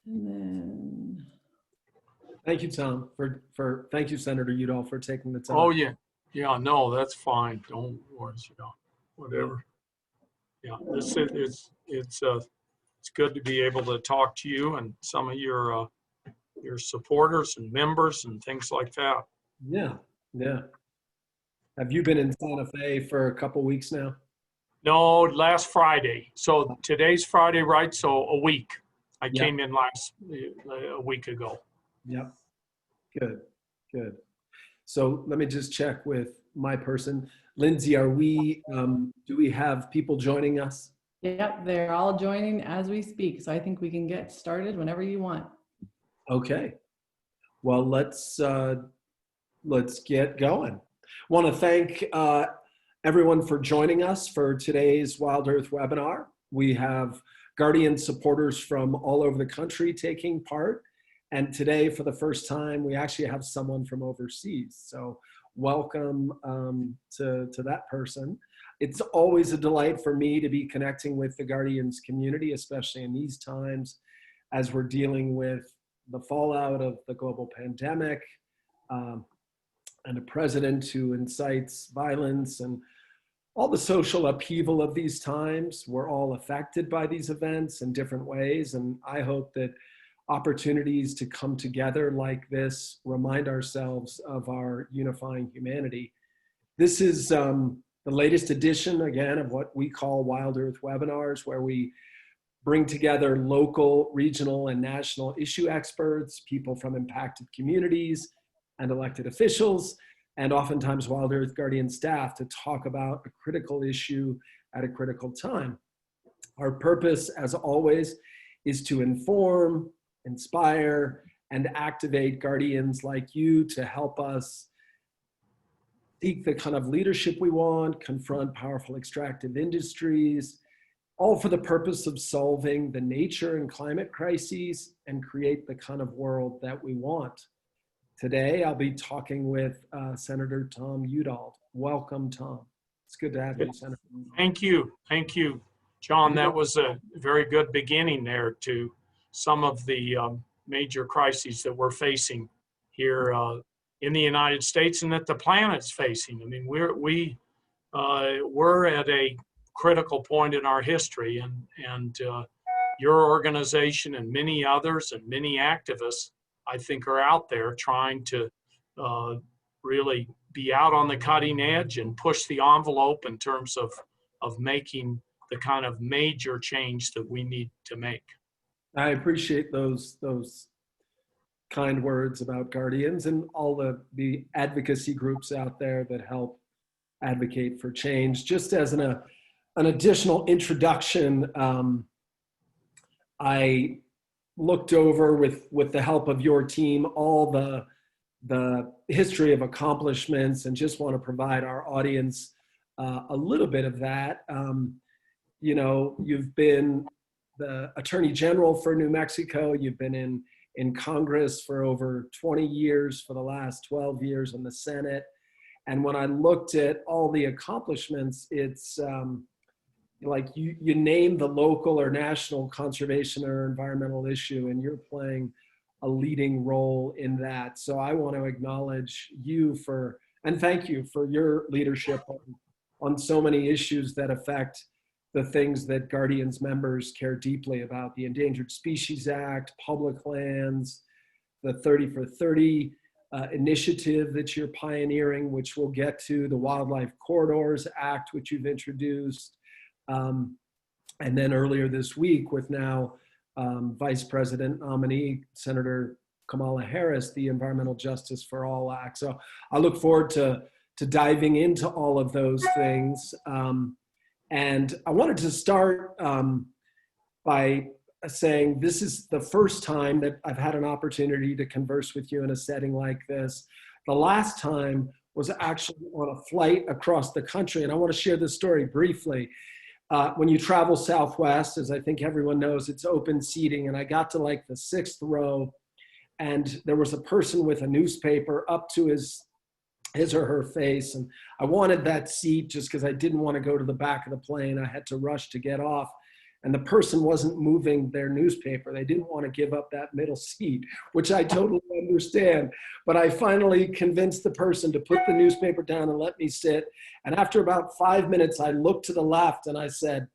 And then, Thank you, Tom, thank you, Senator Udall, for taking the time. Oh, yeah. Yeah, no, that's fine. Don't worry, whatever. Yeah, it's good to be able to talk to you and some of your supporters and members and things like that. Yeah, yeah. Have you been in Santa Fe for a couple weeks now? No, last Friday. So today's Friday, right? So a week. I Yeah. came in a week ago. Yep. Good, good. So let me just check with my person. Lindsay, do we have people joining us? yep, they're all joining as we speak. So I think we can get started whenever you want. Okay. Well, let's get going. Want to thank everyone for joining us for today's WildEarth webinar. We have Guardian supporters from all over the country taking part. And today, for the first time, we actually have someone from overseas. So welcome to that person. It's always a delight for me to be connecting with the Guardians community, especially in these times as we're dealing with the fallout of the global pandemic and a president who incites violence and all the social upheaval of these times. We're all affected by these events in different ways. And I hope that opportunities to come together like this remind ourselves of our unifying humanity. This is the latest edition, again, of what we call WildEarth Webinars, where we bring together local, regional, and national issue experts, people from impacted communities, and elected officials, and oftentimes WildEarth Guardian staff to talk about a critical issue at a critical time. Our purpose, as always, is to inform, inspire, and activate Guardians like you to help us seek the kind of leadership we want, confront powerful extractive industries, all for the purpose of solving the nature and climate crises and create the kind of world that we want. Today, I'll be talking with Senator Tom Udall. Welcome, Tom. It's good to have you, Senator. Thank you. Thank you, John. That was a very good beginning there to some of the major crises that we're facing here in the United States and that the planet's facing. I mean, we're at a critical point in our history, and your organization and many others and many activists, I think, are out there trying to really be out on the cutting edge and push the envelope in terms of making the kind of major change that we need to make. I appreciate those kind words about Guardians and all the advocacy groups out there that help advocate for change. Just as an additional introduction, I looked over with the help of your team all the history of accomplishments and just want to provide our audience a little bit of that. You know, you've been the Attorney General for New Mexico. You've been in Congress for over 20 years, for the last 12 years in the Senate. And when I looked at all the accomplishments, it's like you name the local or national conservation or environmental issue, and you're playing a leading role in that. So I want to acknowledge you and thank you for your leadership on so many issues that affect the things that Guardians members care deeply about: the Endangered Species Act, public lands, the 30 for 30 initiative that you're pioneering, which we'll get to, the Wildlife Corridors Act, which you've introduced, and then earlier this week with now Vice President nominee Senator Kamala Harris, the Environmental Justice for All Act. So I look forward to diving into all of those things. And I wanted to start by saying this is the first time that I've had an opportunity to converse with you in a setting like this. The last time was actually on a flight across the country, and I want to share this story briefly. When you travel Southwest, as I think everyone knows, it's open seating, and I got to like the 6th row, and there was a person with a newspaper up to his or her face, and I wanted that seat just because I didn't want to go to the back of the plane. I had to rush to get off. and the person wasn't moving their newspaper. They didn't want to give up that middle seat, which I totally understand. But I finally convinced the person to put the newspaper down and let me sit. And after about 5 minutes, I looked to the left and I said,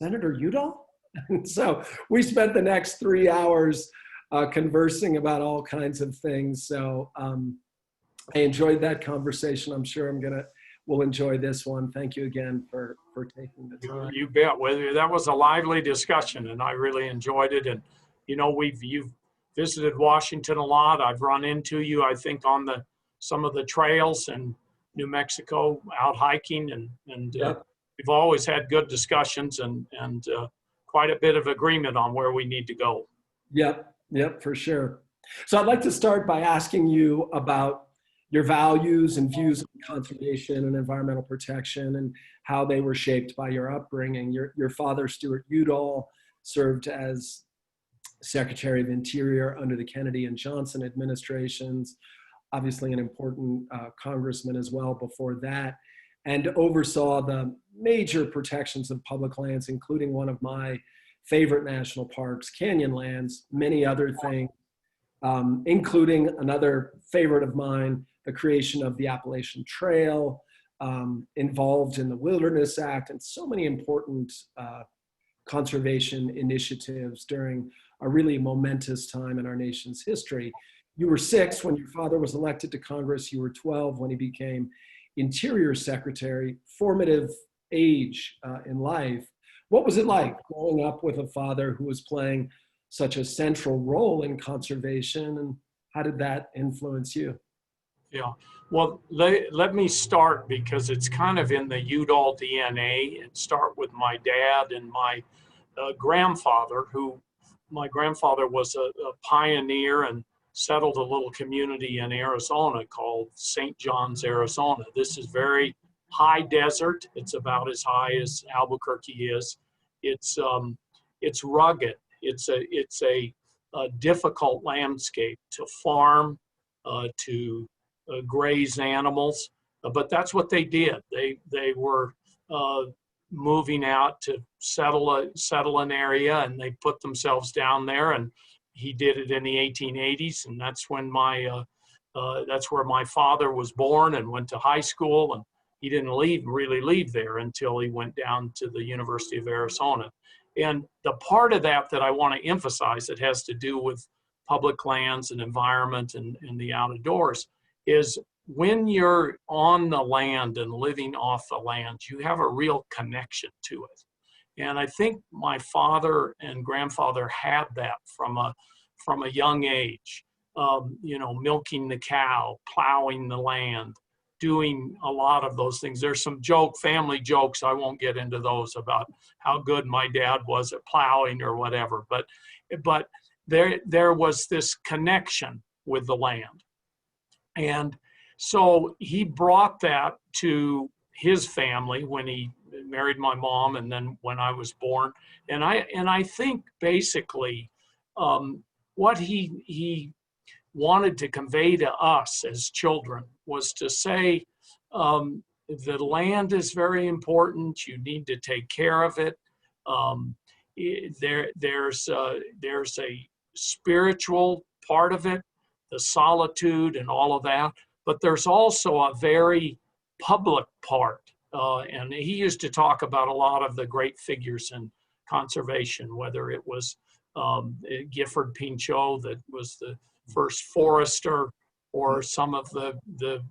"Senator Udall?" And so we spent the next 3 hours conversing about all kinds of things. So I enjoyed that conversation. I'm sure we'll enjoy this one. Thank you again for taking the time. You bet. Well, that was a lively discussion, and I really enjoyed it. And you've visited Washington a lot. I've run into you, I think, on some of the trails in New Mexico, out hiking, and Yep. we've always had good discussions and quite a bit of agreement on where we need to go. Yep, for sure. So I'd like to start by asking you about your values and views on conservation and environmental protection and how they were shaped by your upbringing. Your father, Stuart Udall, served as Secretary of Interior under the Kennedy and Johnson administrations, obviously an important congressman as well before that, and oversaw the major protections of public lands, including one of my favorite national parks, Canyonlands, many other things, including another favorite of mine, the creation of the Appalachian Trail, involved in the Wilderness Act, and so many important conservation initiatives during a really momentous time in our nation's history. You were 6 when your father was elected to Congress. You were 12 when he became Interior Secretary, formative age in life. What was it like growing up with a father who was playing such a central role in conservation, and how did that influence you? Yeah, well, let me start because it's kind of in the Udall DNA, and start with my dad and my grandfather, my grandfather was a pioneer and settled a little community in Arizona called St. John's, Arizona. This is very high desert. It's about as high as Albuquerque is. It's rugged. It's a difficult landscape to farm, to graze animals, but that's what they did. They were moving out to settle an area, and they put themselves down there. And he did it in the 1880s, and that's when that's where my father was born and went to high school. And he didn't really leave there until he went down to the University of Arizona. And the part of that I want to emphasize that has to do with public lands and environment and the outdoors is when you're on the land and living off the land, you have a real connection to it. And I think my father and grandfather had that from a young age, milking the cow, plowing the land, doing a lot of those things. There's some family jokes, I won't get into those, about how good my dad was at plowing or whatever, but there was this connection with the land. And so he brought that to his family when he married my mom, and then when I was born. And I think basically what he wanted to convey to us as children was to say, the land is very important. You need to take care of it. There's a spiritual part of it, the solitude and all of that, but there's also a very public part. And he used to talk about a lot of the great figures in conservation, whether it was Gifford Pinchot, that was the first forester, or some of the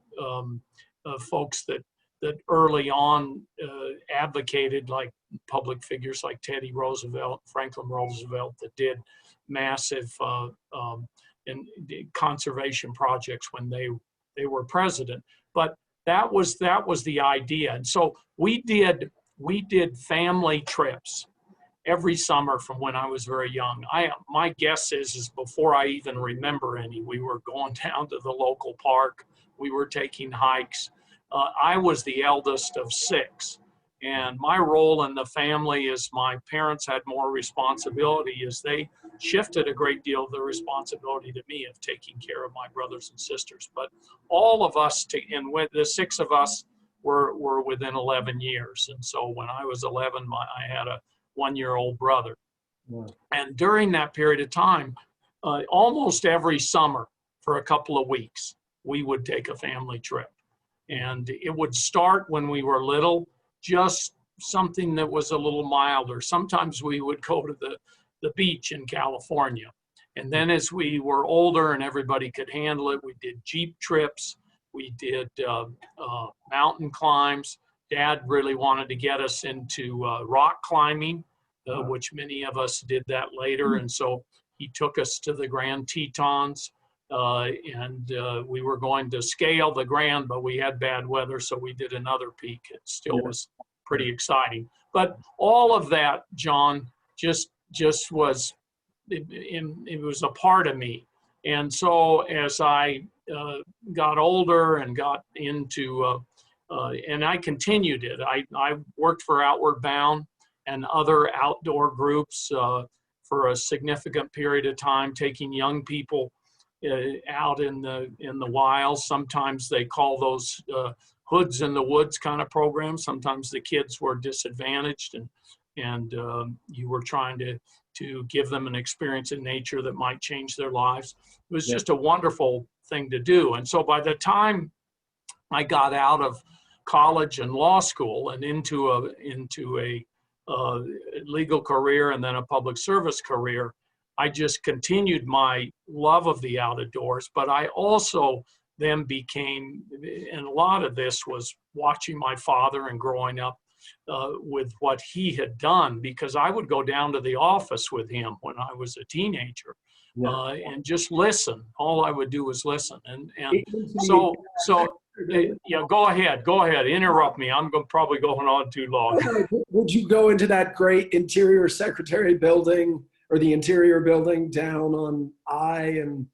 folks that early on advocated, like public figures like Teddy Roosevelt, Franklin Roosevelt, that did massive conservation projects when they were president. But that was the idea. And so we did family trips every summer from when I was very young. My guess is before I even remember any, we were going down to the local park. We were taking hikes. I was the eldest of 6. And my role in the family is my parents had more responsibility, as they shifted a great deal of the responsibility to me of taking care of my brothers and sisters. But all of us, and with the 6 of us, were within 11 years. And so when I was 11, I had a 1-year-old brother. Wow. And during that period of time, almost every summer for a couple of weeks, we would take a family trip. And it would start when we were little, just something that was a little milder. Sometimes we would go to the beach in California. And then as we were older and everybody could handle it, we did Jeep trips, we did mountain climbs. Dad really wanted to get us into rock climbing, which many of us did that later. And so he took us to the Grand Tetons, and we were going to scale the Grand, but we had bad weather, so we did another peak. It still was pretty exciting. But all of that, John, just was, it was a part of me. And so as I got older and got into, and I continued it, I worked for Outward Bound and other outdoor groups for a significant period of time, taking young people out in the wilds. Sometimes they call those hoods in the woods kind of programs. Sometimes the kids were disadvantaged, and you were trying to give them an experience in nature that might change their lives. It was just a wonderful thing to do. And so by the time I got out of college and law school and into a legal career and then a public service career, I just continued my love of the outdoors. But I also then became, and a lot of this was watching my father and growing up with what he had done, because I would go down to the office with him when I was a teenager and just listen. All I would do was listen. And so yeah, go ahead, interrupt me. I'm probably going on too long. Would you go into that great Interior Secretary building, or the Interior building down on I and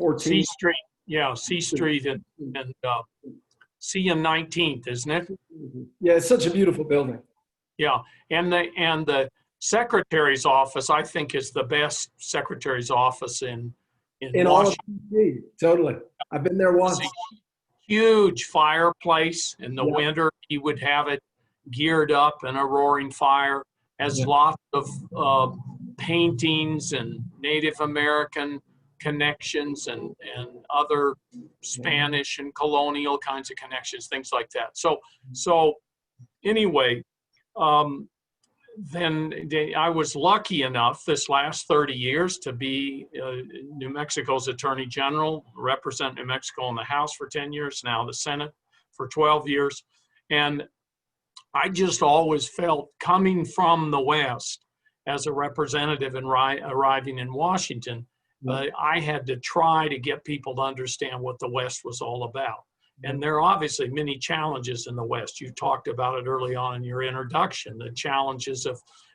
14th? C Street, yeah, C Street and C and 19th, isn't it? Yeah, it's such a beautiful building. Yeah, and the secretary's office, I think, is the best secretary's office in all of Washington. DC. Totally, I've been there once. Huge fireplace in the winter. He would have it geared up in a roaring fire. Has lots of paintings and Native American connections and other Spanish and colonial kinds of connections, things like that. So anyway, then I was lucky enough this last 30 years to be New Mexico's Attorney General, represent New Mexico in the House for 10 years, now the Senate for 12 years. And I just always felt, coming from the West as a representative and arriving in Washington, I had to try to get people to understand what the West was all about. And there are obviously many challenges in the West. You talked about it early on in your introduction, the challenges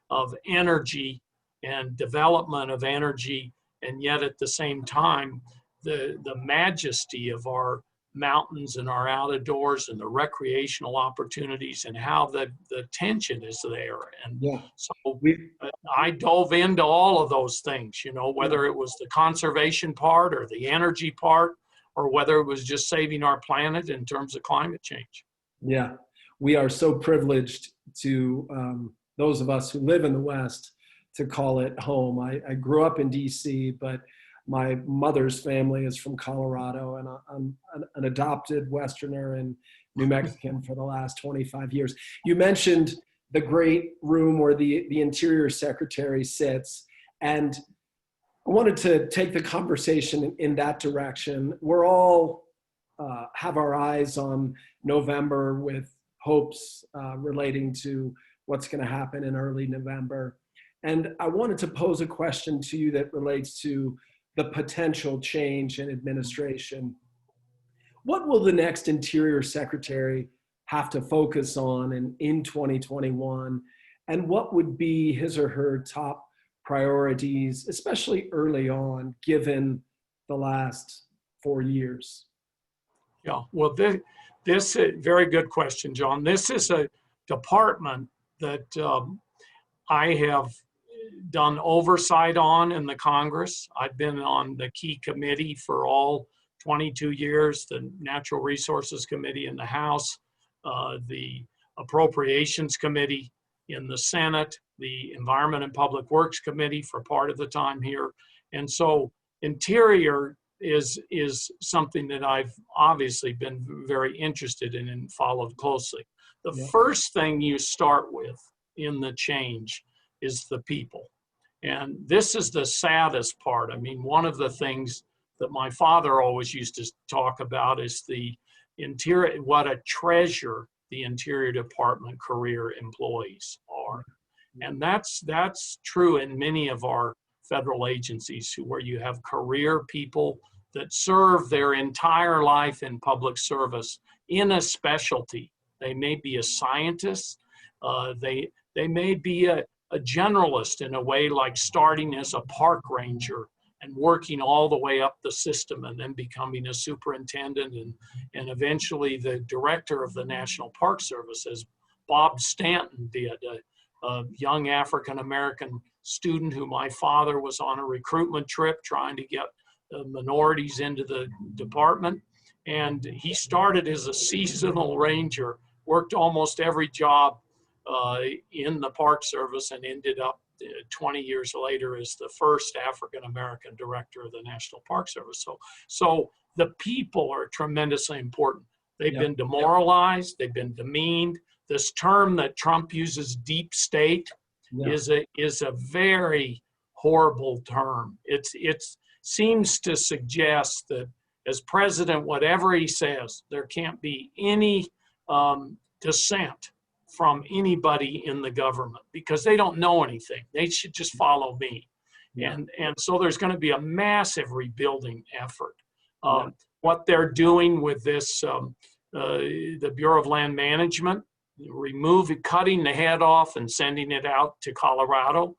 of energy and development of energy, and yet at the same time, the majesty of our mountains and our outdoors and the recreational opportunities and how the tension is there. And so I dove into all of those things, you know, whether it was the conservation part or the energy part, or whether it was just saving our planet in terms of climate change. Yeah, we are so privileged to, those of us who live in the West, to call it home. I grew up in DC, but my mother's family is from Colorado, and I'm an adopted Westerner and New Mexican for the last 25 years. You mentioned the great room where the Interior Secretary sits, and I wanted to take the conversation in that direction. We're all have our eyes on November with hopes relating to what's going to happen in early November. And I wanted to pose a question to you that relates to the potential change in administration. What will the next Interior Secretary have to focus on in 2021? And what would be his or her top priorities, especially early on, given the last 4 years? Yeah, well, this is a very good question, John. This is a department that I have done oversight on in the Congress. I've been on the key committee for all 22 years, the Natural Resources Committee in the House, the Appropriations Committee in the Senate, the Environment and Public Works Committee for part of the time here. And so interior is something that I've obviously been very interested in and followed closely. The first thing you start with in the change is the people. And this is the saddest part. I mean, one of the things that my father always used to talk about is the interior, what a treasure the Interior Department career employees are. And that's true in many of our federal agencies where you have career people that serve their entire life in public service in a specialty. They may be a scientist, they may be a generalist in a way, like starting as a park ranger and working all the way up the system and then becoming a superintendent and eventually the director of the National Park Service, as Bob Stanton did, a young African-American student who my father was on a recruitment trip trying to get minorities into the department. And he started as a seasonal ranger, worked almost every job in the Park Service, and ended up 20 years later as the first African-American director of the National Park Service. So the people are tremendously important. They've been demoralized, they've been demeaned. This term that Trump uses, deep state, is a very horrible term. It seems to suggest that as president, whatever he says, there can't be any dissent from anybody in the government because they don't know anything. They should just follow me. And so there's going to be a massive rebuilding effort. What they're doing with this, the Bureau of Land Management, cutting the head off and sending it out to Colorado,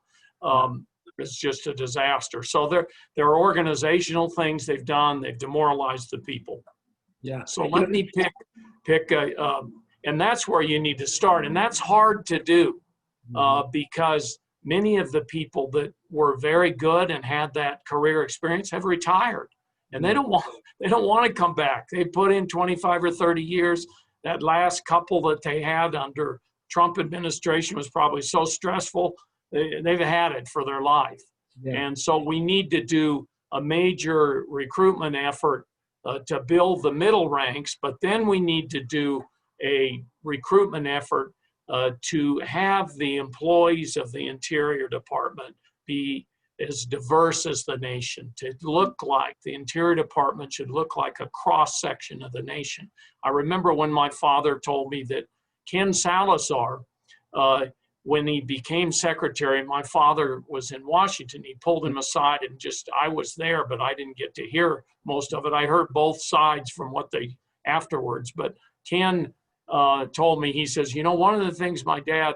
is just a disaster. So there are organizational things they've done. They've demoralized the people. So let me pick a, and that's where you need to start. And that's hard to do because many of the people that were very good and had that career experience have retired, and they don't want to come back. They put in 25 or 30 years. That last couple that they had under Trump administration was probably so stressful, they've had it for their life. And so we need to do a major recruitment effort to build the middle ranks, but then we need to do a recruitment effort to have the employees of the Interior Department be as diverse as the nation, to look like the Interior Department should look like a cross section of the nation. I remember when my father told me that Ken Salazar, when he became secretary, my father was in Washington, he pulled him aside and I was there, but I didn't get to hear most of it. I heard both sides from what they afterwards, but Ken told me, he says, you know, one of the things my dad,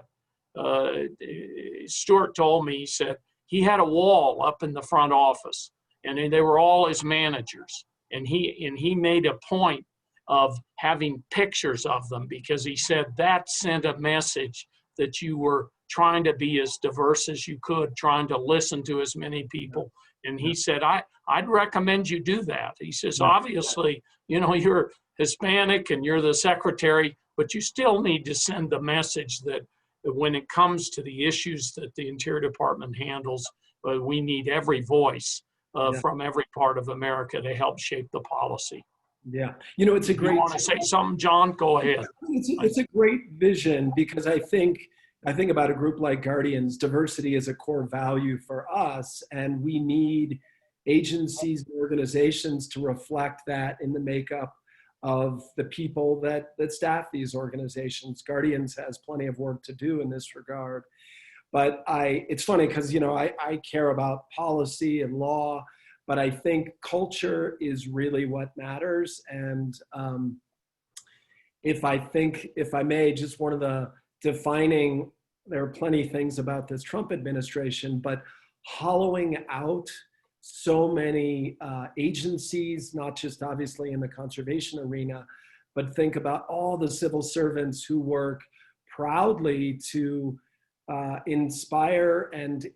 Stuart, told me, he said, he had a wall up in the front office and they were all his managers. And he made a point of having pictures of them because he said that sent a message that you were trying to be as diverse as you could, trying to listen to as many people. And he said, I'd recommend you do that. He says, obviously, you know, you're Hispanic and you're the secretary, but you still need to send the message that when it comes to the issues that the Interior Department handles, we need every voice from every part of America to help shape the policy. You know, it's a great. You want to say something, John? Go ahead. It's a great vision because I think about a group like Guardians. Diversity is a core value for us, and we need agencies and organizations to reflect that in the makeup of the people that staff these organizations. Guardians has plenty of work to do in this regard. But it's funny because, you know, I care about policy and law, but I think culture is really what matters. And if I may, just one of the defining, there are plenty of things about this Trump administration, but hollowing out so many agencies, not just obviously in the conservation arena, but think about all the civil servants who work proudly to inspire and,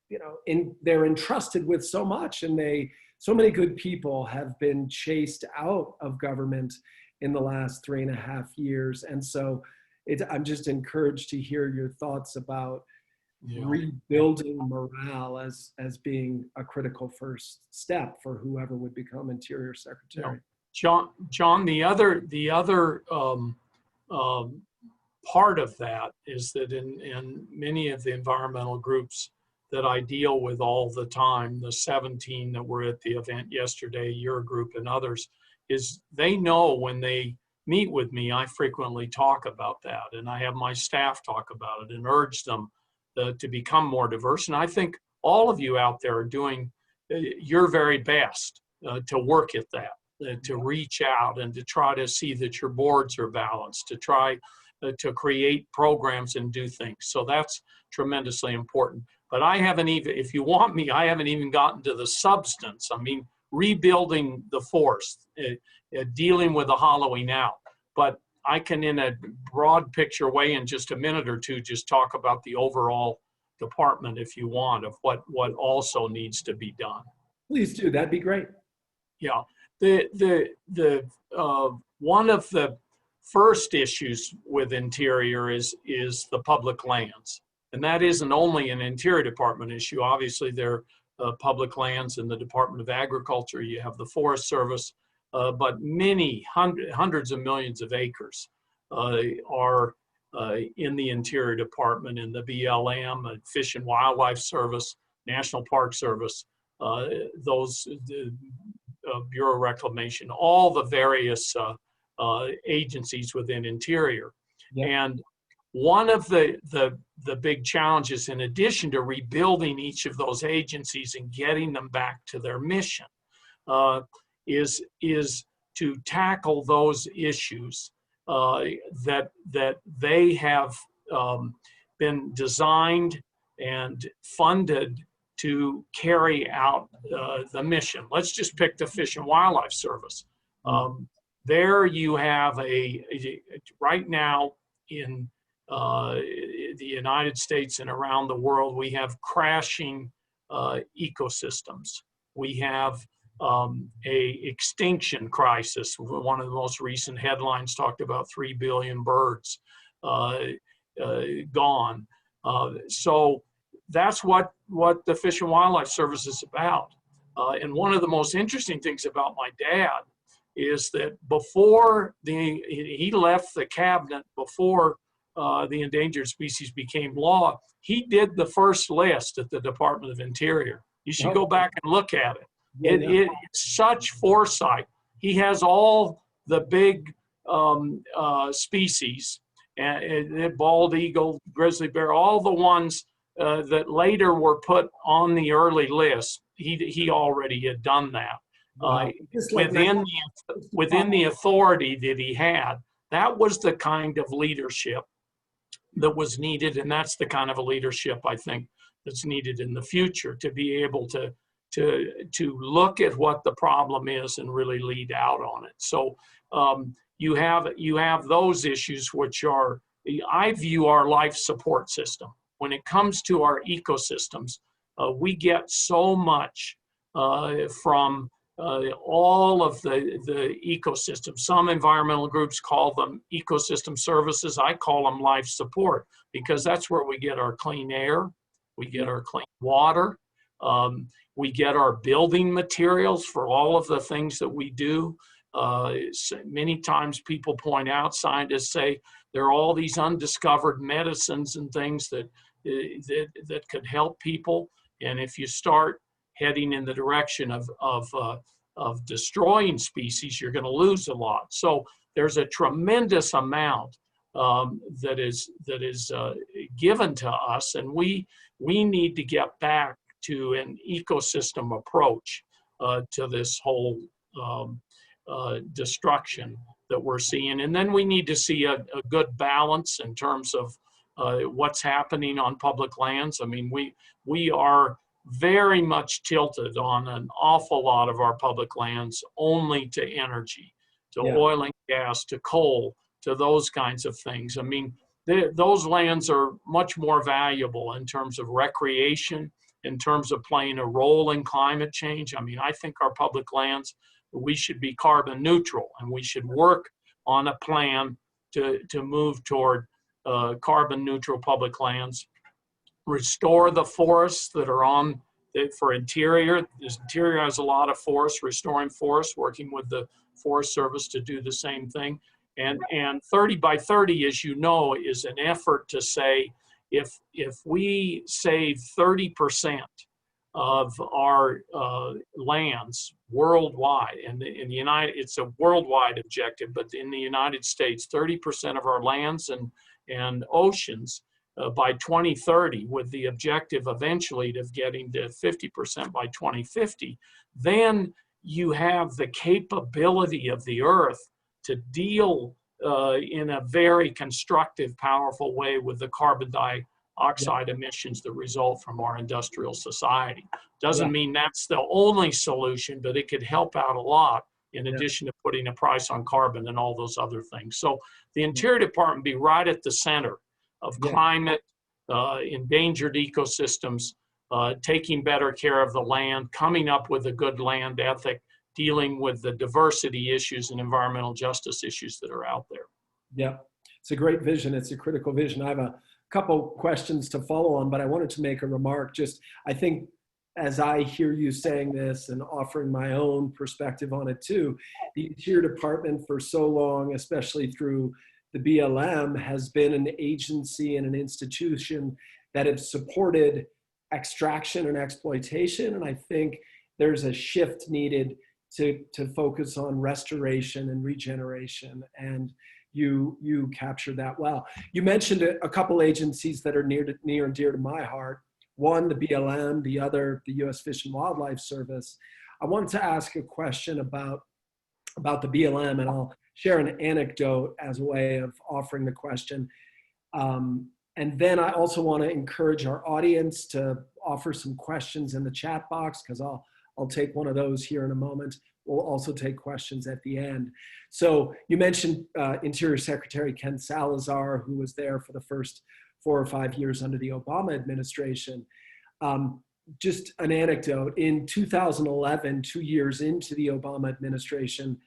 you know, they're entrusted with so much, and so many good people have been chased out of government in the last 3.5 years. And so I'm just encouraged to hear your thoughts about Yeah. rebuilding morale as being a critical first step for whoever would become Interior Secretary. John, the other part of that is that in many of the environmental groups that I deal with all the time, the 17 that were at the event yesterday, your group and others, is they know when they meet with me, I frequently talk about that, and I have my staff talk about it and urge them to become more diverse. And I think all of you out there are doing your very best to work at that, to reach out and to try to see that your boards are balanced, to try to create programs and do things. So that's tremendously important. But I haven't even, if you want me, I haven't even gotten to the substance. I mean, rebuilding the forest, dealing with the hollowing out. But I can, in a broad picture way, in just a minute or two, just talk about the overall department, if you want, of what also needs to be done. Please do. That'd be great. Yeah. One of the first issues with Interior is the public lands. And that isn't only an Interior Department issue. Obviously, there are public lands in the Department of Agriculture. You have the Forest Service, but many hundreds of millions of acres are in the Interior Department, in the BLM, Fish and Wildlife Service, National Park Service, those Bureau of Reclamation, all the various agencies within Interior. Yep. And one of the big challenges, in addition to rebuilding each of those agencies and getting them back to their mission, is to tackle those issues that they have been designed and funded to carry out the mission. Let's just pick the Fish and Wildlife Service. There you have right now in the United States and around the world, we have crashing ecosystems. We have a extinction crisis. One of the most recent headlines talked about 3 billion birds gone. So that's what the Fish and Wildlife Service is about. And one of the most interesting things about my dad is that before he left the cabinet, before the endangered species became law, he did the first list at the Department of Interior. You should go back and look at it. It's such foresight. He has all the big species, bald eagle, grizzly bear, all the ones that later were put on the early list. He already had done that. Within the authority that he had. That was the kind of leadership that was needed, and that's the kind of a leadership I think that's needed in the future, to be able to look at what the problem is and really lead out on it. So you have those issues, which are, I view our life support system. When it comes to our ecosystems, we get so much from all of the ecosystems. Some environmental groups call them ecosystem services. I call them life support, because that's where we get our clean air, we get our clean water, we get our building materials for all of the things that we do. Many times people point out, scientists say, there are all these undiscovered medicines and things that could help people. And if you start heading in the direction of destroying species, you're going to lose a lot. So there's a tremendous amount that is given to us, and we need to get back to an ecosystem approach to this whole destruction that we're seeing. And then we need to see a good balance in terms of what's happening on public lands. I mean, we are very much tilted on an awful lot of our public lands only to energy, to oil and gas, to coal, to those kinds of things. I mean, those lands are much more valuable in terms of recreation, in terms of playing a role in climate change. I mean, I think our public lands, we should be carbon neutral, and we should work on a plan to move toward carbon neutral public lands. restore the forests that are on for interior. This interior has a lot of forests, restoring forests, working with the Forest Service to do the same thing. And 30 by 30, as you know, is an effort to say, if we save 30% of our lands worldwide, and in the United, it's a worldwide objective, but in the United States, 30% of our lands and oceans by 2030, with the objective eventually of getting to 50% by 2050, then you have the capability of the earth to deal in a very constructive, powerful way with the carbon dioxide emissions that result from our industrial society. Doesn't mean that's the only solution, but it could help out a lot in addition to putting a price on carbon and all those other things. So the Interior Department be right at the center of climate, endangered ecosystems, taking better care of the land, coming up with a good land ethic, dealing with the diversity issues and environmental justice issues that are out there. Yeah, it's a great vision. It's a critical vision. I have a couple questions to follow on, but I wanted to make a remark. Just, I think as I hear you saying this and offering my own perspective on it too, the Interior Department for so long, especially through the BLM, has been an agency and an institution that have supported extraction and exploitation. And I think there's a shift needed to focus on restoration and regeneration. And you captured that well. You mentioned a couple agencies that are near and dear to my heart. One, the BLM, the other, the U.S. Fish and Wildlife Service. I wanted to ask a question about the BLM, and I'll share an anecdote as a way of offering the question. And then I also want to encourage our audience to offer some questions in the chat box, because I'll take one of those here in a moment. We'll also take questions at the end. So you mentioned Interior Secretary Ken Salazar, who was there for the first 4 or 5 years under the Obama administration. Just an anecdote, in 2011, 2 years into the Obama administration,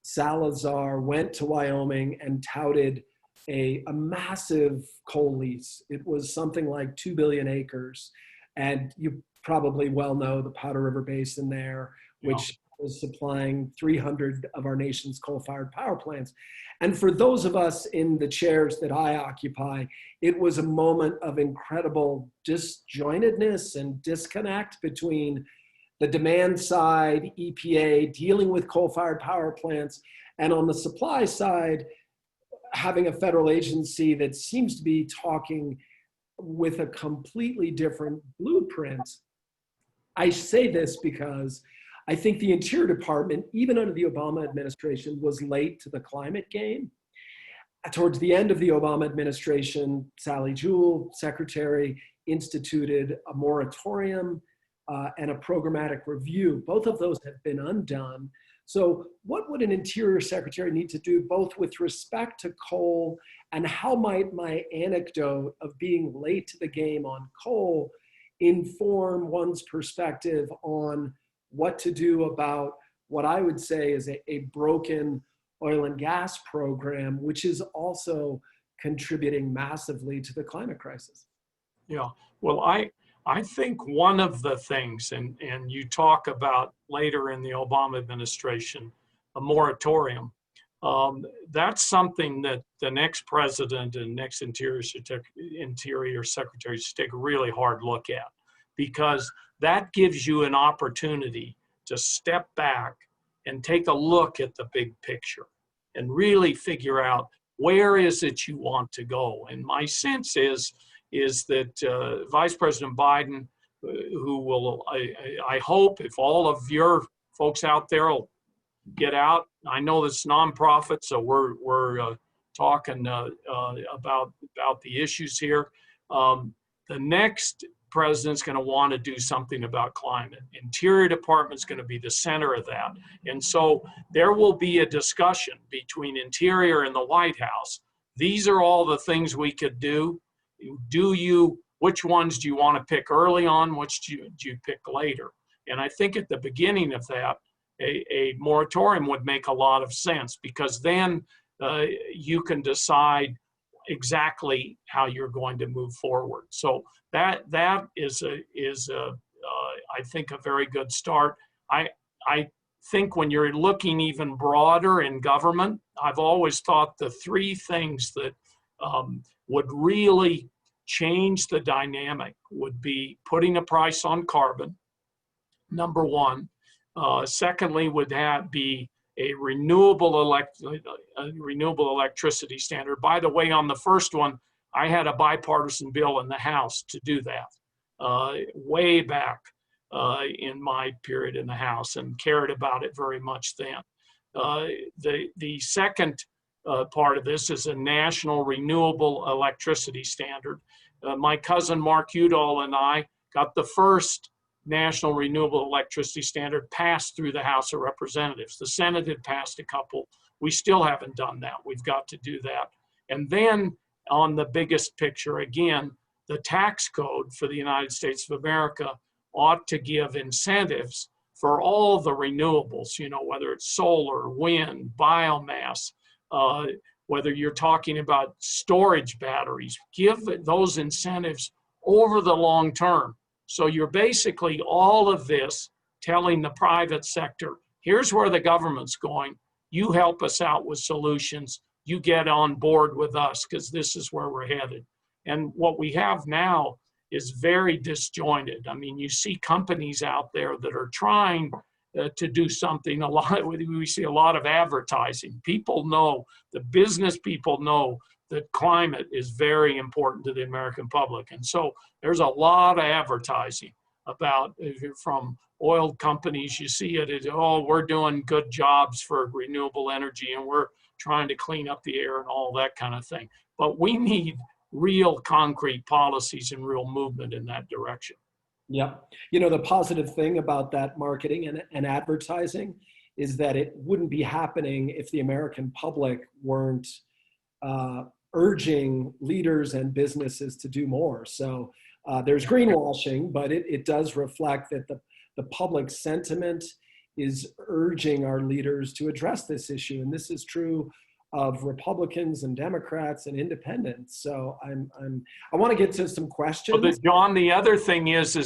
Salazar went to Wyoming and touted a massive coal lease. It was something like 2 billion acres. And you probably well know the Powder River Basin there, which was supplying 300 of our nation's coal-fired power plants. And for those of us in the chairs that I occupy, it was a moment of incredible disjointedness and disconnect between the demand side, EPA, dealing with coal-fired power plants, and on the supply side, having a federal agency that seems to be talking with a completely different blueprint. I say this because I think the Interior Department, even under the Obama administration, was late to the climate game. Towards the end of the Obama administration, Sally Jewell, Secretary, instituted a moratorium and a programmatic review. Both of those have been undone. So what would an Interior Secretary need to do, both with respect to coal, and how might my anecdote of being late to the game on coal inform one's perspective on what to do about what I would say is a broken oil and gas program, which is also contributing massively to the climate crisis? Yeah, well, I think one of the things, and you talk about later in the Obama administration, a moratorium, that's something that the next president and next Interior Secretary should take a really hard look at, because that gives you an opportunity to step back and take a look at the big picture and really figure out where is it you want to go. And my sense is that Vice President Biden, who will, I hope, if all of your folks out there will get out. I know this nonprofit, so we're talking about the issues here. The next president's going to want to do something about climate. Interior Department's going to be the center of that. And so there will be a discussion between Interior and the White House. These are all the things we could do. Which ones do you want to pick early on? Which do you pick later? And I think at the beginning of that, a moratorium would make a lot of sense, because then you can decide exactly how you're going to move forward. So that is I think a very good start. I think when you're looking even broader in government, I've always thought the three things that would really change the dynamic would be putting a price on carbon, number one. Secondly, would be a renewable electricity standard. By the way, on the first one, I had a bipartisan bill in the House to do that way back in my period in the House, and cared about it very much then. The second part of this is a national renewable electricity standard. My cousin Mark Udall and I got the first national renewable electricity standard passed through the House of Representatives. The Senate had passed a couple. We still haven't done that. We've got to do that. And then on the biggest picture, again, the tax code for the United States of America ought to give incentives for all the renewables, you know, whether it's solar, wind, biomass, whether you're talking about storage batteries, give those incentives over the long term. So you're basically all of this telling the private sector, here's where the government's going. You help us out with solutions. You get on board with us because this is where we're headed. And what we have now is very disjointed. I mean, you see companies out there that are trying to do something. We see a lot of advertising. People know, the business people know that climate is very important to the American public. And so there's a lot of advertising about, from oil companies, you see it as, oh, we're doing good jobs for renewable energy and we're trying to clean up the air and all that kind of thing. But we need real concrete policies and real movement in that direction. Yeah. You know, the positive thing about that marketing and advertising is that it wouldn't be happening if the American public weren't urging leaders and businesses to do more. So there's greenwashing, but it does reflect that the public sentiment is urging our leaders to address this issue. And this is true of Republicans and Democrats and independents. So I want to get to some questions. Well, John, the other thing is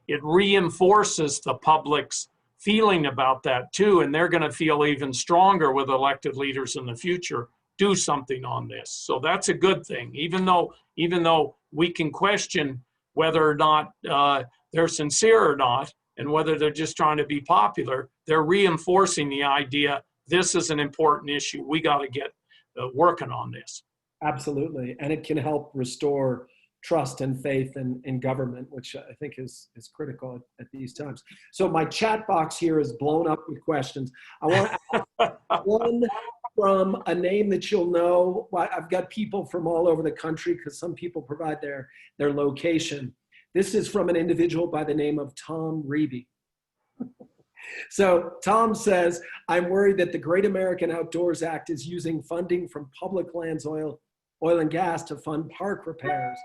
it reinforces the public's feeling about that too, and they're going to feel even stronger with elected leaders in the future. Do something on this. So that's a good thing, even though we can question whether or not they're sincere or not, and whether they're just trying to be popular. They're reinforcing the idea this is an important issue. We got to get working on this. Absolutely. And it can help restore trust and faith in government, which I think is critical at these times. So my chat box here is blown up with questions. I want to ask one from a name that you'll know. I've got people from all over the country because some people provide their location. This is from an individual by the name of Tom Reeby. So Tom says, I'm worried that the Great American Outdoors Act is using funding from public lands, oil and gas to fund park repairs.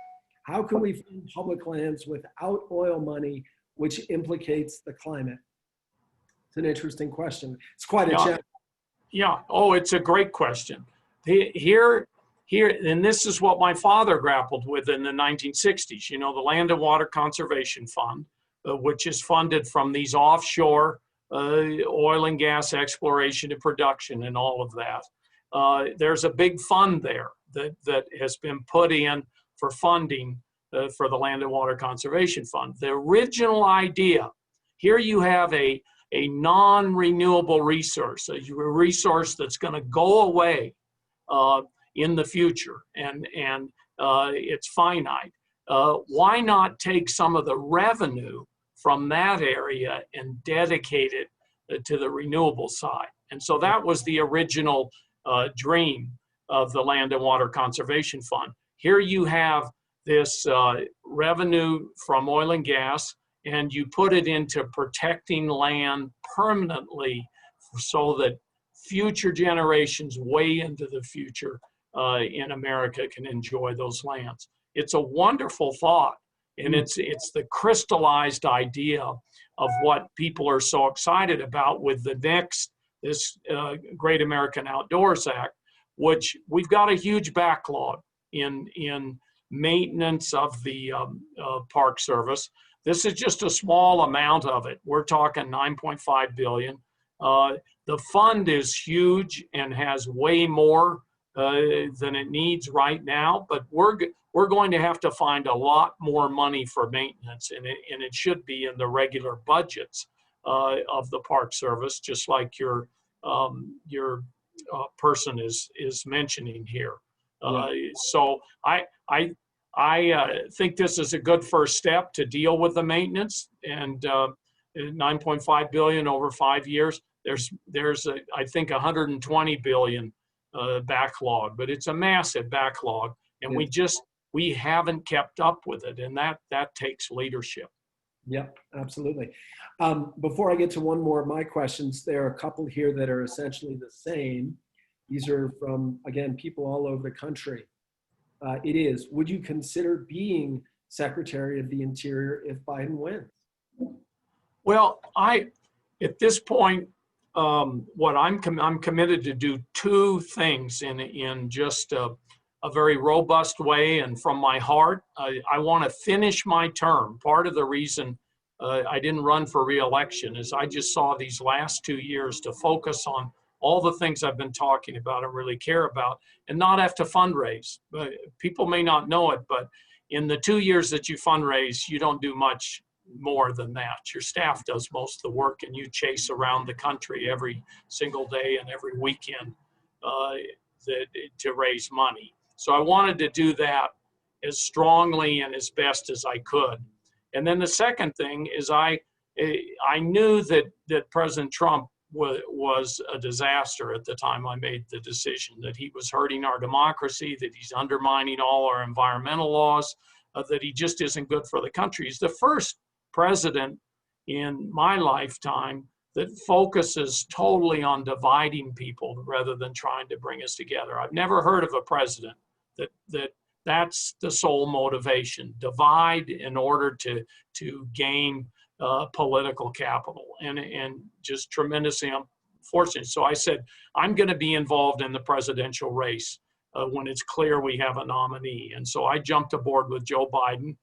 How can we fund public lands without oil money, which implicates the climate? It's an interesting question. It's quite a challenge. Yeah. Oh, it's a great question. Here, and this is what my father grappled with in the 1960s. You know, the Land and Water Conservation Fund, which is funded from these offshore oil and gas exploration and production and all of that. There's a big fund there that has been put in for funding for the Land and Water Conservation Fund. The original idea, here you have a non-renewable resource, a resource that's going to go away in the future, and it's finite. Why not take some of the revenue from that area and dedicate it to the renewable side? And so that was the original dream of the Land and Water Conservation Fund. Here you have this revenue from oil and gas, and you put it into protecting land permanently so that future generations way into the future in America can enjoy those lands. It's a wonderful thought, and it's the crystallized idea of what people are so excited about with this Great American Outdoors Act, which we've got a huge backlog. in maintenance of the Park Service. This is just a small amount of it. We're talking 9.5 billion. The fund is huge and has way more than it needs right now, but we're going to have to find a lot more money for maintenance, and it should be in the regular budgets of the Park Service, just like your person is mentioning here. So I think this is a good first step to deal with the maintenance, and 9.5 billion over 5 years. There's I think 120 billion backlog, but it's a massive backlog, and we haven't kept up with it, and that takes leadership. Yep, absolutely. Before I get to one more of my questions, there are a couple here that are essentially the same. These are from, again, people all over the country. It is, would you consider being Secretary of the Interior if Biden wins? Well, at this point, what I'm committed to do two things in just a very robust way and from my heart. I want to finish my term. Part of the reason I didn't run for re-election is I just saw these last 2 years to focus on all the things I've been talking about and really care about, and not have to fundraise. People may not know it, but in the 2 years that you fundraise, you don't do much more than that. Your staff does most of the work, and you chase around the country every single day and every weekend to raise money. So I wanted to do that as strongly and as best as I could. And then the second thing is I knew that President Trump was a disaster at the time I made the decision, that he was hurting our democracy, that he's undermining all our environmental laws, that he just isn't good for the country. He's the first president in my lifetime that focuses totally on dividing people rather than trying to bring us together. I've never heard of a president that's the sole motivation: divide in order to gain political capital, and just tremendously unfortunate. So I said, I'm going to be involved in the presidential race when it's clear we have a nominee. And so I jumped aboard with Joe Biden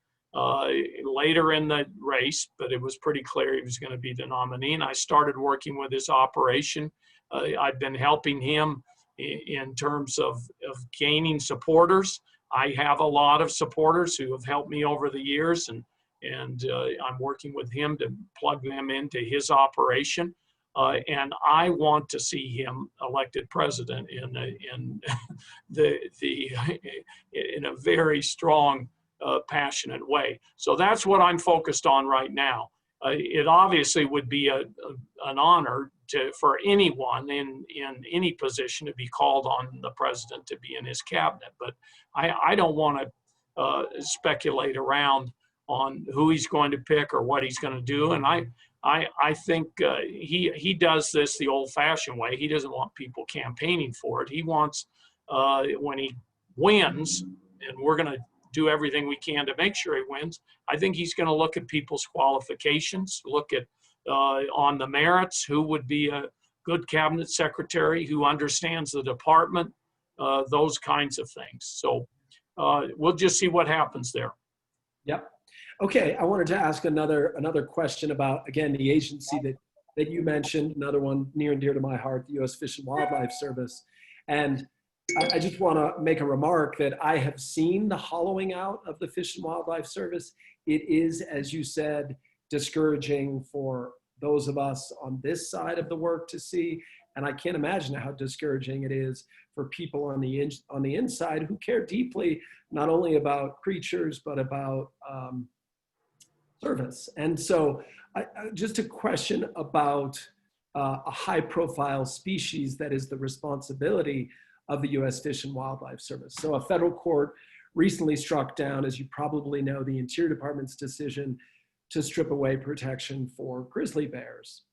later in the race, but it was pretty clear he was going to be the nominee. And I started working with his operation. I've been helping him in terms of gaining supporters. I have a lot of supporters who have helped me over the years, and I'm working with him to plug them into his operation. And I want to see him elected president in a very strong, passionate way. So that's what I'm focused on right now. It obviously would be an honor for anyone in any position to be called on the president to be in his cabinet, but I don't want to speculate around on who he's going to pick or what he's going to do. And I think he does this the old-fashioned way. He doesn't want people campaigning for it. He wants, when he wins, and we're going to do everything we can to make sure he wins, I think he's going to look at people's qualifications, look at on the merits, who would be a good cabinet secretary, who understands the department, those kinds of things. So we'll just see what happens there. Yep. Okay, I wanted to ask another question about, again, the agency that you mentioned, another one near and dear to my heart, the U.S. Fish and Wildlife Service. And I just want to make a remark that I have seen the hollowing out of the Fish and Wildlife Service. It is, as you said, discouraging for those of us on this side of the work to see. And I can't imagine how discouraging it is for people on the inside who care deeply, not only about creatures, but about service. And so just a question about a high profile species that is the responsibility of the U.S. Fish and Wildlife Service. So a federal court recently struck down, as you probably know, the Interior Department's decision to strip away protection for grizzly bears.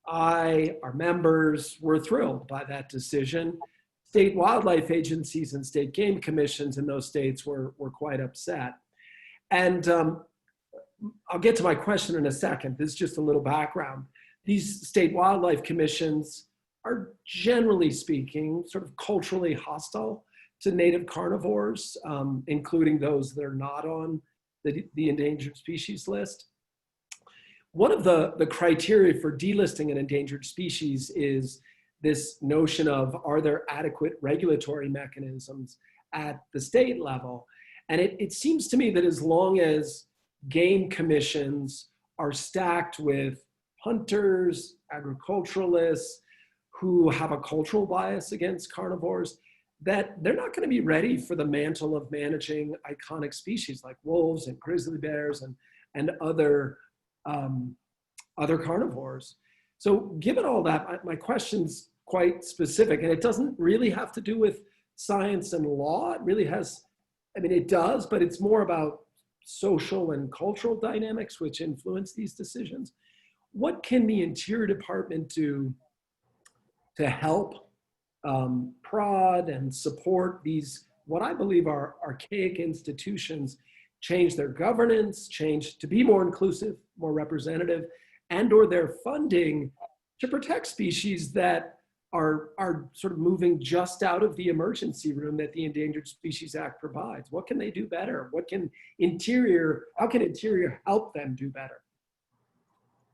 Our members were thrilled by that decision. State wildlife agencies and state game commissions in those states were quite upset. And I'll get to my question in a second. This is just a little background. These state wildlife commissions are, generally speaking, sort of culturally hostile to native carnivores, including those that are not on the endangered species list. One of the criteria for delisting an endangered species is this notion of, are there adequate regulatory mechanisms at the state level? And it seems to me that as long as game commissions are stacked with hunters, agriculturalists who have a cultural bias against carnivores, that they're not going to be ready for the mantle of managing iconic species like wolves and grizzly bears and other carnivores. So given all that, my question's quite specific, and it doesn't really have to do with science and law. It really has, I mean, it does, but it's more about social and cultural dynamics which influence these decisions. What can the Interior Department do to help prod and support these, what I believe are archaic institutions, change their governance, change to be more inclusive, more representative, and or their funding to protect species that are sort of moving just out of the emergency room that the Endangered Species Act provides? What can they do better? How can Interior help them do better?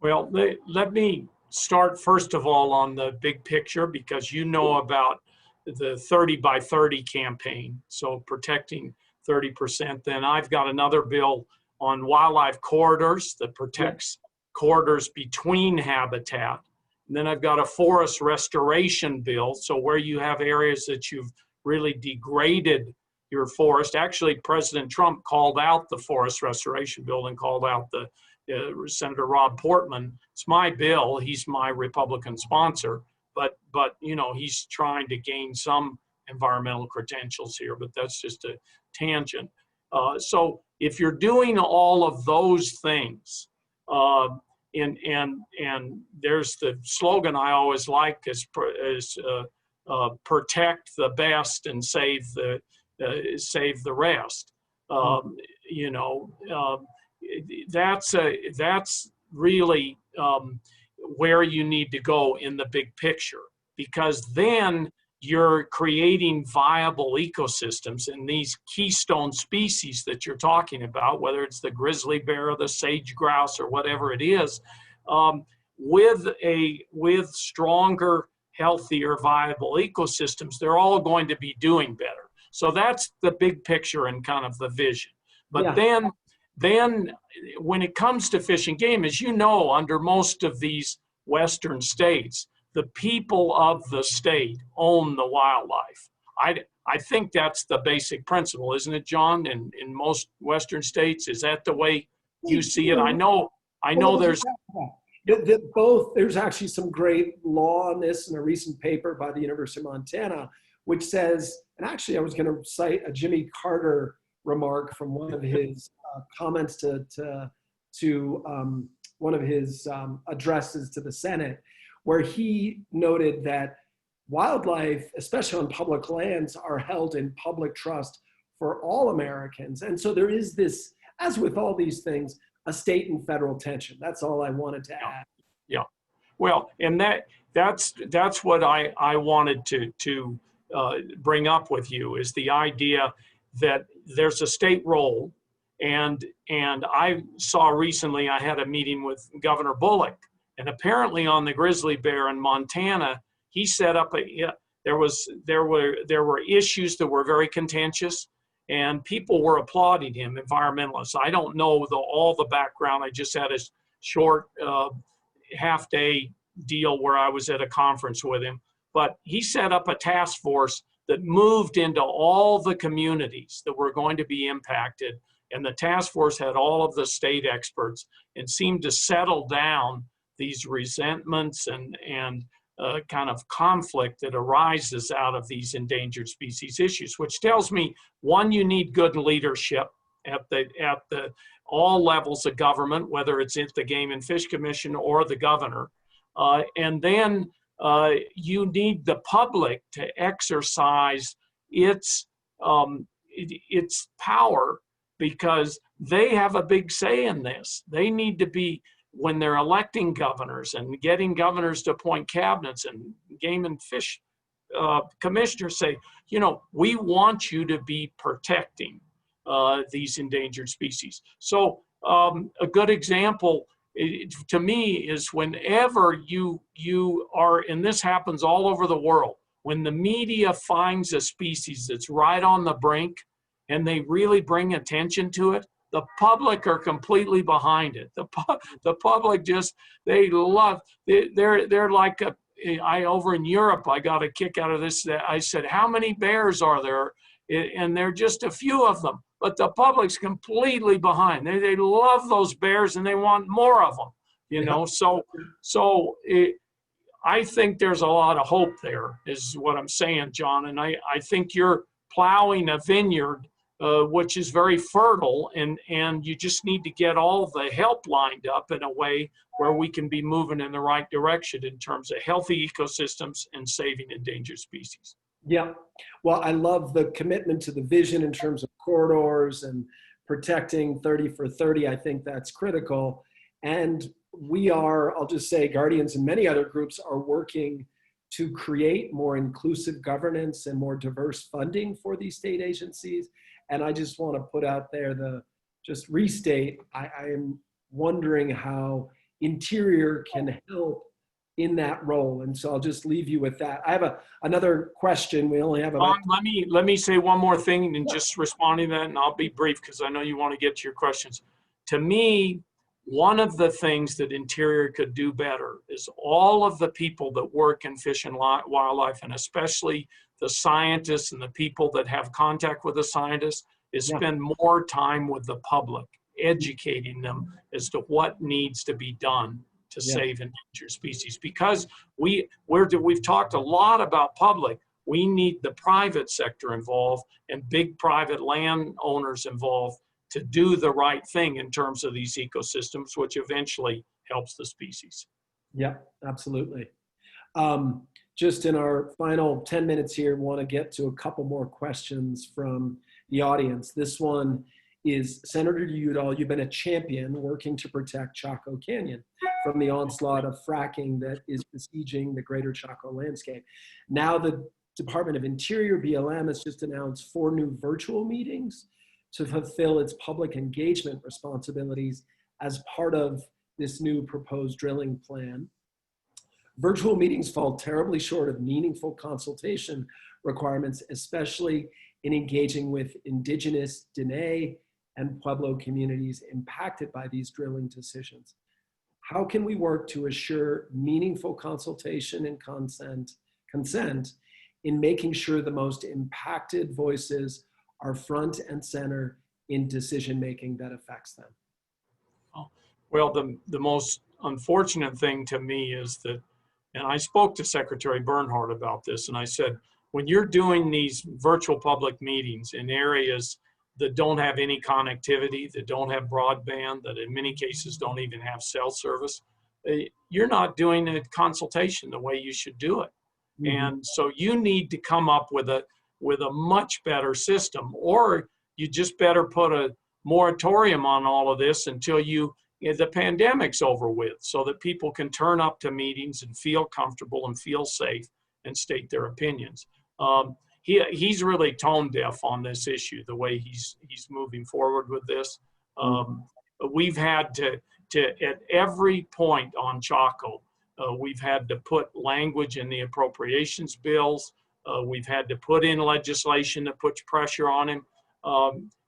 Well, let me start first of all on the big picture, because you know about the 30 by 30 campaign, so protecting 30%. Then I've got another bill on wildlife corridors that protects corridors between habitat. And then I've got a forest restoration bill, so where you have areas that you've really degraded your forest. Actually, President Trump called out the forest restoration bill and called out the Senator Rob Portman. It's my bill. He's my Republican sponsor, but you know, he's trying to gain some environmental credentials here, but that's just a tangent. So if you're doing all of those things, and there's the slogan I always like is protect the best and save the rest. You know, that's really where you need to go in the big picture, because then you're creating viable ecosystems, and these keystone species that you're talking about, whether it's the grizzly bear or the sage grouse or whatever it is, with stronger, healthier, viable ecosystems, they're all going to be doing better. So that's the big picture and kind of the vision. But then when it comes to fish and game, as you know, under most of these Western states, the people of the state own the wildlife. I think that's the basic principle, isn't it, John? In most Western states, is that the way you see it? I know there's there's actually some great law on this in a recent paper by the University of Montana, which says, and actually I was going to cite a Jimmy Carter remark from one of his comments to one of his addresses to the Senate, where he noted that wildlife, especially on public lands, are held in public trust for all Americans. And so there is this, as with all these things, a state and federal tension. That's all I wanted to add. Yeah. Well, and that's what I wanted to bring up with you, is the idea that there's a state role. And I saw recently, I had a meeting with Governor Bullock, and apparently on the grizzly bear in Montana, he set up there were issues that were very contentious, and people were applauding him, environmentalists. I don't know all the background. I just had a short half-day deal where I was at a conference with him. But he set up a task force that moved into all the communities that were going to be impacted, and the task force had all of the state experts and seemed to settle down these resentments and kind of conflict that arises out of these endangered species issues, which tells me, one, you need good leadership at all levels of government, whether it's at the Game and Fish Commission or the governor, and then you need the public to exercise its power, because they have a big say in this. They need to be, when they're electing governors and getting governors to appoint cabinets and game and fish commissioners say, you know, we want you to be protecting these endangered species. So a good example to me is whenever you are, and this happens all over the world, when the media finds a species that's right on the brink and they really bring attention to it, the public are completely behind it. The public just, they love, they're like, over in Europe, I got a kick out of this. I said, how many bears are there? And there are just a few of them, but the public's completely behind. They love those bears and they want more of them, you know? So I think there's a lot of hope there, is what I'm saying, John. And I think you're plowing a vineyard, which is very fertile, and you just need to get all the help lined up in a way where we can be moving in the right direction in terms of healthy ecosystems and saving endangered species. Yeah, well, I love the commitment to the vision in terms of corridors and protecting 30 for 30. I think that's critical. And we are, I'll just say, Guardians and many other groups are working to create more inclusive governance and more diverse funding for these state agencies. And I just want to put out there just restate, I am wondering how Interior can help in that role. And so I'll just leave you with that. I have another question. We only have about— let me say one more thing and just responding to that, and I'll be brief because I know you want to get to your questions. To me, one of the things that Interior could do better is all of the people that work in fish and wildlife, and especially the scientists and the people that have contact with the scientists, is spend more time with the public, educating them as to what needs to be done to save endangered species. Because we've talked a lot about public, we need the private sector involved and big private landowners involved to do the right thing in terms of these ecosystems, which eventually helps the species. Yeah, absolutely. Just in our final 10 minutes here, want to get to a couple more questions from the audience. This one is, Senator Udall, you've been a champion working to protect Chaco Canyon from the onslaught of fracking that is besieging the greater Chaco landscape. Now the Department of Interior, BLM, has just announced 4 new virtual meetings to fulfill its public engagement responsibilities as part of this new proposed drilling plan. Virtual meetings fall terribly short of meaningful consultation requirements, especially in engaging with indigenous, Diné, and Pueblo communities impacted by these drilling decisions. How can we work to assure meaningful consultation and consent in making sure the most impacted voices are front and center in decision-making that affects them? Well, the most unfortunate thing to me is that, and I spoke to Secretary Bernhardt about this, and I said, when you're doing these virtual public meetings in areas that don't have any connectivity, that don't have broadband, that in many cases don't even have cell service, you're not doing a consultation the way you should do it. Mm-hmm. And so you need to come up with a much better system, or you just better put a moratorium on all of this until the pandemic's over with, so that people can turn up to meetings and feel comfortable and feel safe and state their opinions. He's really tone deaf on this issue, the way he's moving forward with this. We've had to at every point on Chaco, we've had to put language in the appropriations bills. We've had to put in legislation that puts pressure on him.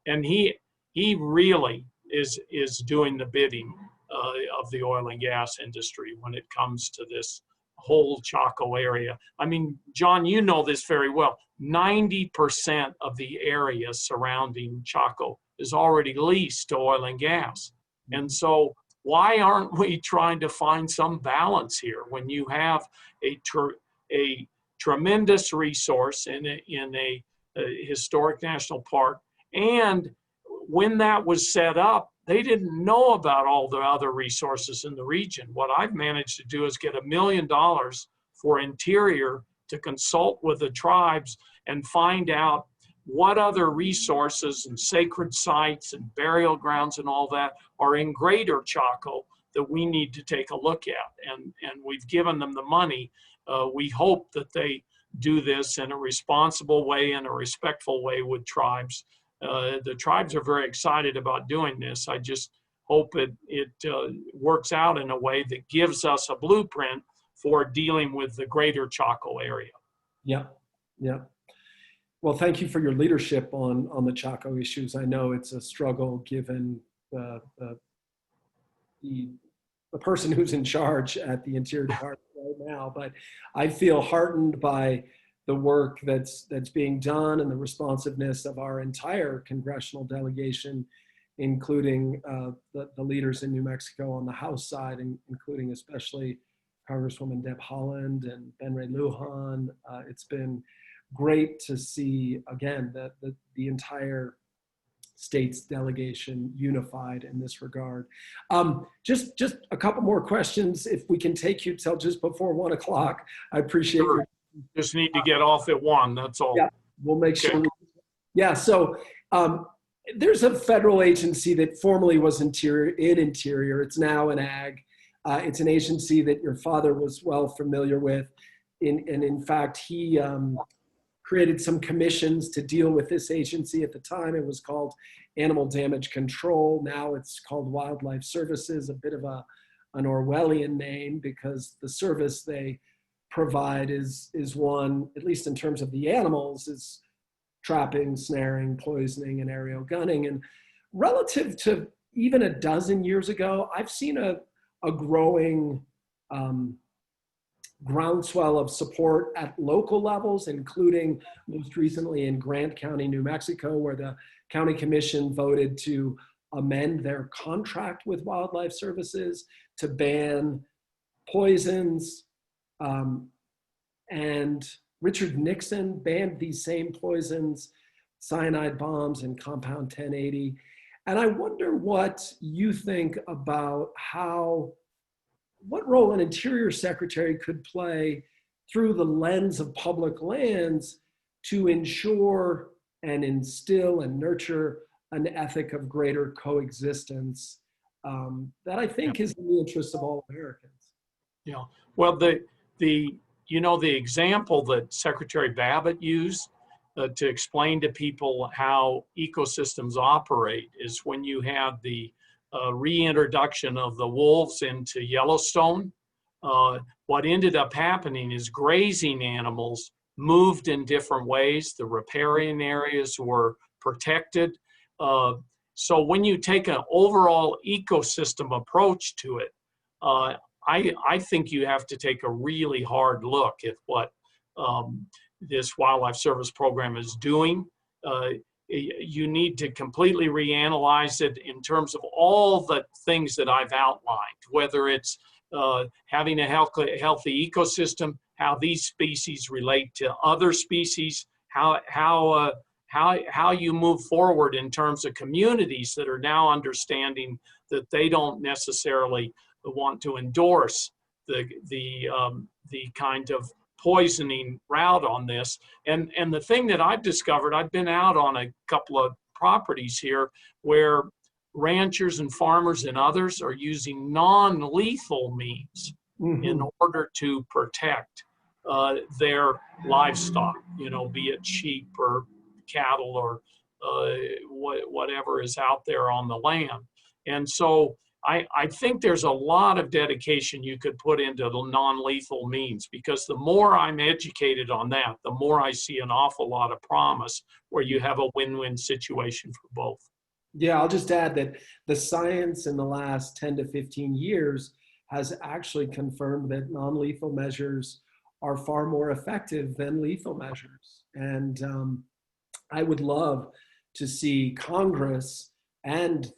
And he really is doing the bidding of the oil and gas industry when it comes to this whole Chaco area. I mean, John, you know this very well. 90% of the area surrounding Chaco is already leased to oil and gas. And so why aren't we trying to find some balance here when you have a tremendous resource in a historic national park? And when that was set up, they didn't know about all the other resources in the region. What I've managed to do is get $1 million for Interior to consult with the tribes and find out what other resources and sacred sites and burial grounds and all that are in greater Chaco that we need to take a look at. And we've given them the money. We hope that do this in a responsible way and a respectful way with tribes. The tribes are very excited about doing this. I just hope it works out in a way that gives us a blueprint for dealing with the greater Chaco area. Yeah, yeah. Well, thank you for your leadership on the Chaco issues. I know it's a struggle given the person who's in charge at the Interior Department right now, but I feel heartened by the work that's being done and the responsiveness of our entire congressional delegation, including the leaders in New Mexico on the House side, including especially Congresswoman Deb Haaland and Ben Ray Lujan. It's been great to see, again, the entire state's delegation unified in this regard. Just a couple more questions, if we can take you till just before 1 o'clock. I appreciate Sure. Just need to get off at 1, that's all. Yeah, we'll make sure. Yeah, so there's a federal agency that formerly was Interior. It's now an ag. It's an agency that your father was well familiar with. And in fact, he created some commissions to deal with this agency. At the time, it was called Animal Damage Control. Now it's called Wildlife Services, a bit of an Orwellian name, because the service they provide is one, at least in terms of the animals, is trapping, snaring, poisoning, and aerial gunning. And relative to even a dozen years ago, I've seen a growing groundswell of support at local levels, including most recently in Grant County, New Mexico, where the county commission voted to amend their contract with Wildlife Services to ban poisons. And Richard Nixon banned these same poisons, cyanide bombs and compound 1080. And I wonder what you think about what role an Interior Secretary could play through the lens of public lands to ensure and instill and nurture an ethic of greater coexistence that I think is in the interest of all Americans. Yeah, well, the example that Secretary Babbitt used to explain to people how ecosystems operate is when you have the reintroduction of the wolves into Yellowstone. What ended up happening is grazing animals moved in different ways. The riparian areas were protected. So when you take an overall ecosystem approach to it, I think you have to take a really hard look at what this Wildlife Service program is doing. You need to completely reanalyze it in terms of all the things that I've outlined, whether it's having a healthy ecosystem, how these species relate to other species, how you move forward in terms of communities that are now understanding that they don't necessarily want to endorse the kind of poisoning route on this. And the thing that I've discovered, I've been out on a couple of properties here where ranchers and farmers and others are using non-lethal means in order to protect their livestock, be it sheep or cattle or whatever is out there on the land. And so I think there's a lot of dedication you could put into the non-lethal means, because the more I'm educated on that, the more I see an awful lot of promise where you have a win-win situation for both. Yeah, I'll just add that the science in the last 10 to 15 years has actually confirmed that non-lethal measures are far more effective than lethal measures. And I would love to see Congress and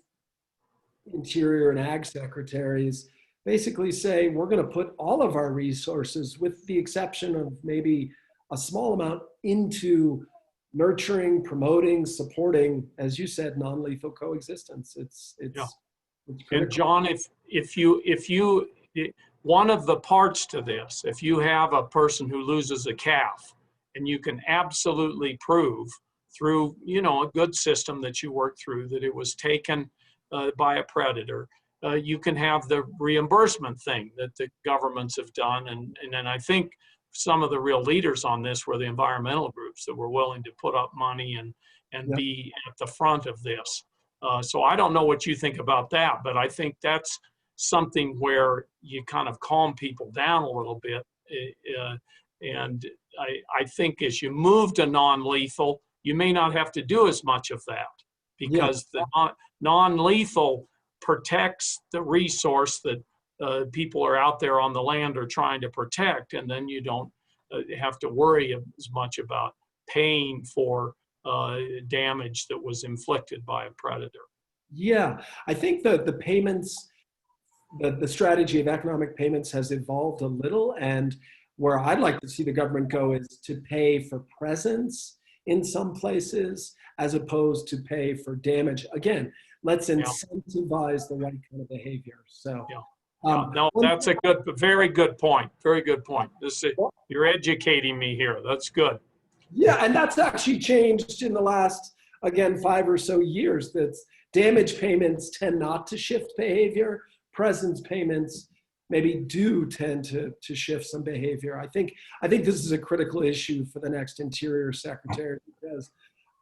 Interior and Ag secretaries basically say, we're going to put all of our resources, with the exception of maybe a small amount, into nurturing, promoting, supporting, as you said, non-lethal coexistence. It's and John, if you one of the parts to this, if you have a person who loses a calf and you can absolutely prove through a good system that you work through that it was taken by a predator, you can have the reimbursement thing that the governments have done. And then I think some of the real leaders on this were the environmental groups that were willing to put up money and Yep. be at the front of this. So I don't know what you think about that, but I think that's something where you kind of calm people down a little bit. And I think as you move to non-lethal, you may not have to do as much of that, because the non-lethal protects the resource that people are out there on the land are trying to protect, and then you don't have to worry as much about paying for damage that was inflicted by a predator. Yeah, I think the payments, the strategy of economic payments has evolved a little, and where I'd like to see the government go is to pay for presence in some places as opposed to pay for damage. Again, let's incentivize the right kind of behavior. So, no, that's a very good point. Very good point. You're educating me here. That's good. Yeah, and that's actually changed in the last, again, 5 or so years. That damage payments tend not to shift behavior. Presence payments maybe do tend to shift some behavior. I think this is a critical issue for the next Interior Secretary, because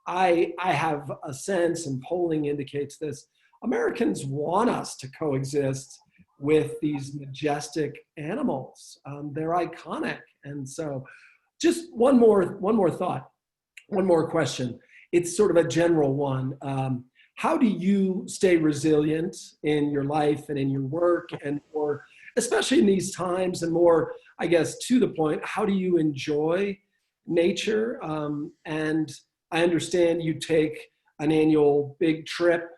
I have a sense, and polling indicates this, Americans want us to coexist with these majestic animals. They're iconic. And so just one more thought, one more question. It's sort of a general one. How do you stay resilient in your life and in your work, and more, especially in these times, and more, I guess, to the point, how do you enjoy nature? And I understand you take an annual big trip.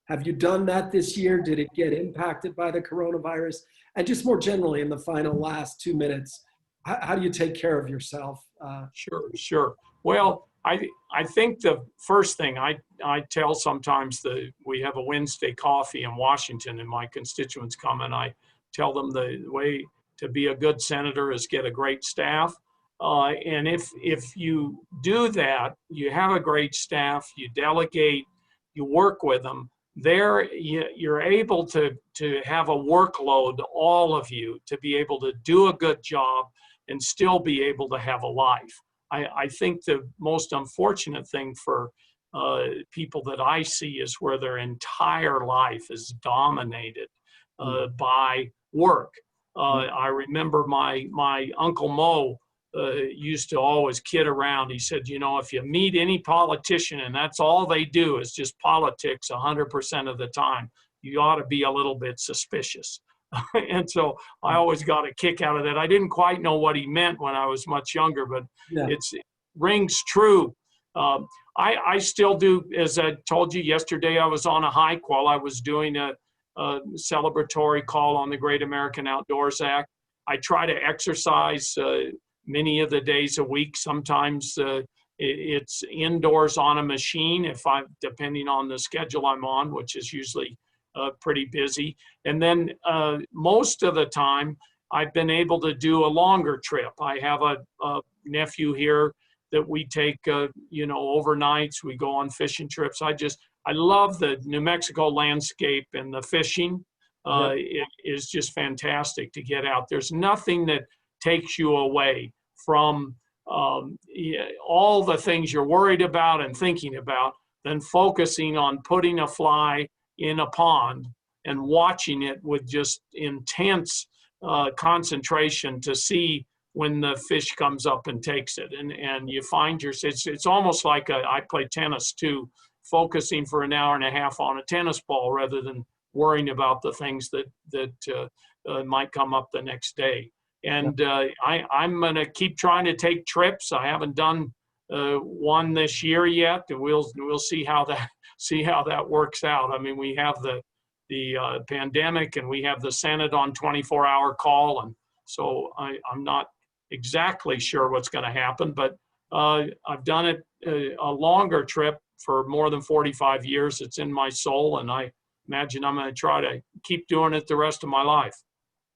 Have you done that this year? Did it get impacted by the coronavirus? And just more generally, in the final last 2 minutes, how do you take care of yourself? Sure. Well, I think the first thing I tell sometimes, we have a Wednesday coffee in Washington, and my constituents come, and I tell them the way to be a good senator is get a great staff. And if you do that, you have a great staff, you delegate, you work with them, you're able to have a workload, all of you, to be able to do a good job and still be able to have a life. I think the most unfortunate thing for people that I see is where their entire life is dominated by work. I remember my Uncle Mo used to always kid around. He said, if you meet any politician and that's all they do is just politics 100% of the time, you ought to be a little bit suspicious. And so I always got a kick out of that. I didn't quite know what he meant when I was much younger, but it rings true. I still do, as I told you yesterday, I was on a hike while I was doing a celebratory call on the Great American Outdoors Act. I try to exercise many of the days a week. Sometimes it's indoors on a machine, depending on the schedule I'm on, which is usually pretty busy. And then most of the time, I've been able to do a longer trip. I have a nephew here that we take, overnights. We go on fishing trips. I love the New Mexico landscape, and the fishing it is just fantastic to get out. There's nothing that takes you away from all the things you're worried about and thinking about than focusing on putting a fly in a pond and watching it with just intense concentration to see when the fish comes up and takes it. And you find it's almost like I play tennis too, focusing for an hour and a half on a tennis ball rather than worrying about the things that might come up the next day. And I'm going to keep trying to take trips. I haven't done one this year yet, and we'll see how that works out. I mean, we have the pandemic, and we have the Senate on 24-hour call, and so I'm not exactly sure what's going to happen. But I've done it a longer trip for more than 45 years. It's in my soul, and I imagine I'm going to try to keep doing it the rest of my life.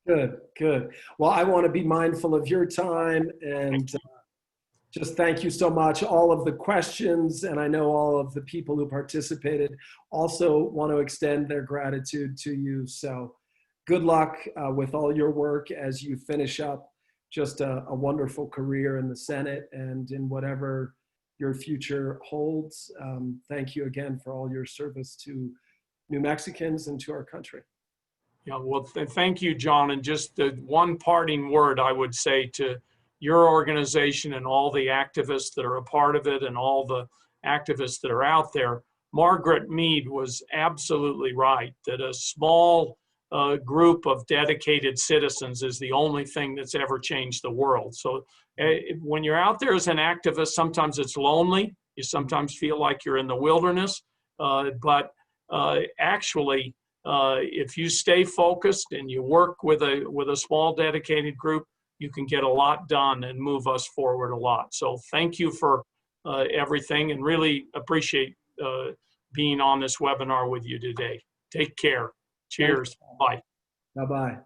Good. Well, I want to be mindful of your time, and just thank you so much. All of the questions, and I know all of the people who participated also want to extend their gratitude to you. So good luck with all your work as you finish up just a wonderful career in the Senate and in whatever your future holds. Thank you again for all your service to New Mexicans and to our country. Yeah, well, thank you, John. And just the one parting word I would say to your organization and all the activists that are a part of it and all the activists that are out there, Margaret Mead was absolutely right that a small group of dedicated citizens is the only thing that's ever changed the world. So when you're out there as an activist, sometimes it's lonely. You sometimes feel like you're in the wilderness, but actually, if you stay focused and you work with a small dedicated group, you can get a lot done and move us forward a lot. So thank you for everything, and really appreciate being on this webinar with you today. Take care. Cheers. Bye. Bye-bye.